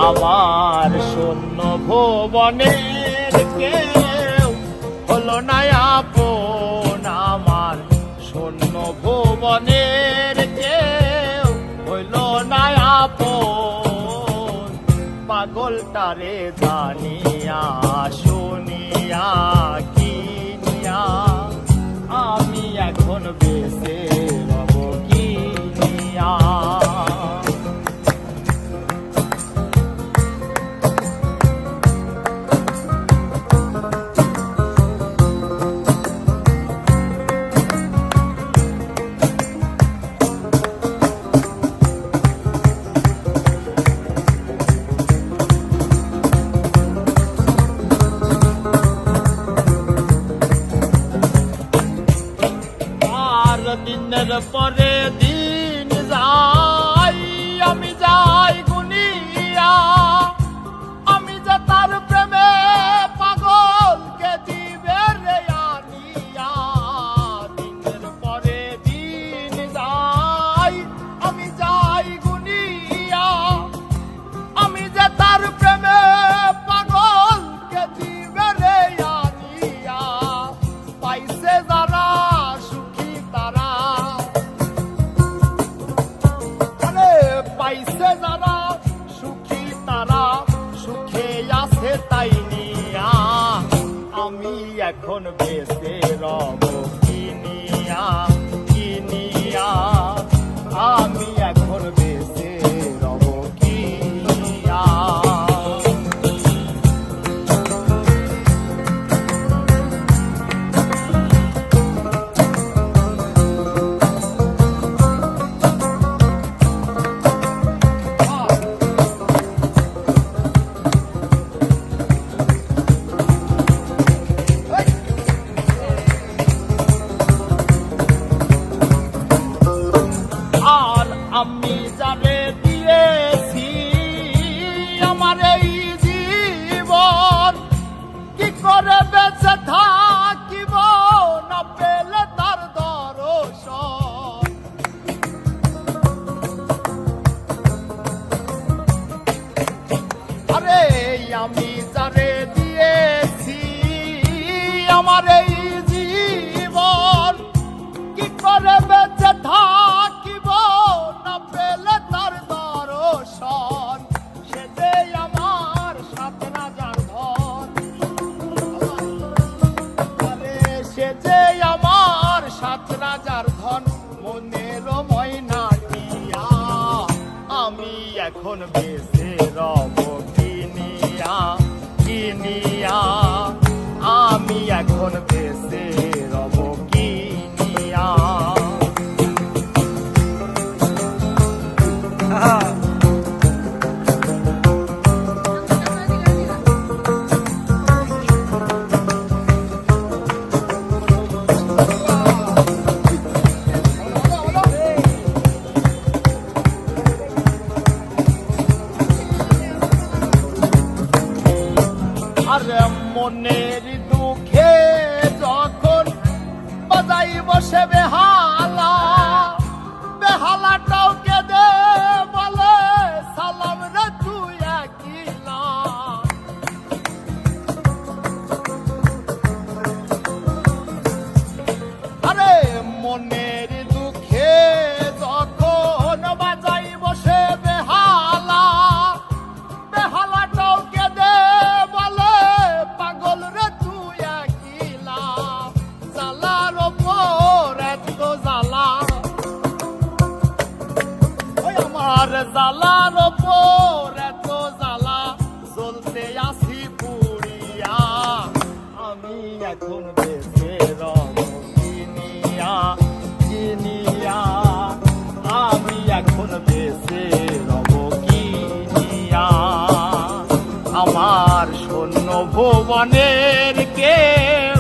আমার শূন্য ভুবনের কেউ হলো না আপন, আমার শূন্য ভুবনের কেউ হইল না আপন। পাগলটারে জানিয়া শুনিয়া কিনিয়া আমি এখন বেঁচে রব কিনিয়া। দিনের পরে দিন যাই, আমি যাই গুনিয়া, আমি যে তার প্রেমে পাগলকে দিবে রে আনিয়া। দিনের পরে দিন যাই, আমি যাই গুনিয়া, আমি যে তার প্রেমে পাগলকে দিবে রে আনিয়া। পাইছে যারা পাইছে যারা সুখী তারা সুখে আছে তাই নিয়া। আমি এখন বেঁচে রব কিনিয়া কিনিয়া, আমি এখন বেঁচে রব কিনিয়া। আমি যারে দিয়েছি আমার এই জীবন, কি করে বেঁচে থাকিব না পেলে তার দর্শন। আরে আমি যারে দিয়েছি আমার এই জীবন, কি করে বেঁচে থাকিব না পেলে তার দর্শন। সে যে আমার 7 রাজার ধন, আরে সে যে আমার 7 রাজার ধন, মনের ময়না দিয়া আমি এখন বেঁচে রব কিনিয়া কিনিয়া, আমি এখন বেঁচে রব কিনিয়া। আরে মনের দুঃখে যখন বাজাই বসে বেহালা, বেহালাটাও কেঁদে বলে সালাম রে তুই একলা। আরে মনের দুঃখে যখন বাজাই বসে বেহালা, বেহালাটাও কেঁদে বলে পাগল রে তুই একলা। জ্বালার ওপর এত জ্বালা, ওই আমার জ্বালার ওপর এত জ্বালা, জ্বলতে আসি পুড়িয়া। আমি এখন বেঁচে রব কিনিয়া কিনিয়া, আমি এখন বেঁচে রব কিনিয়া। আমার শূন্য ভুবনের কেউ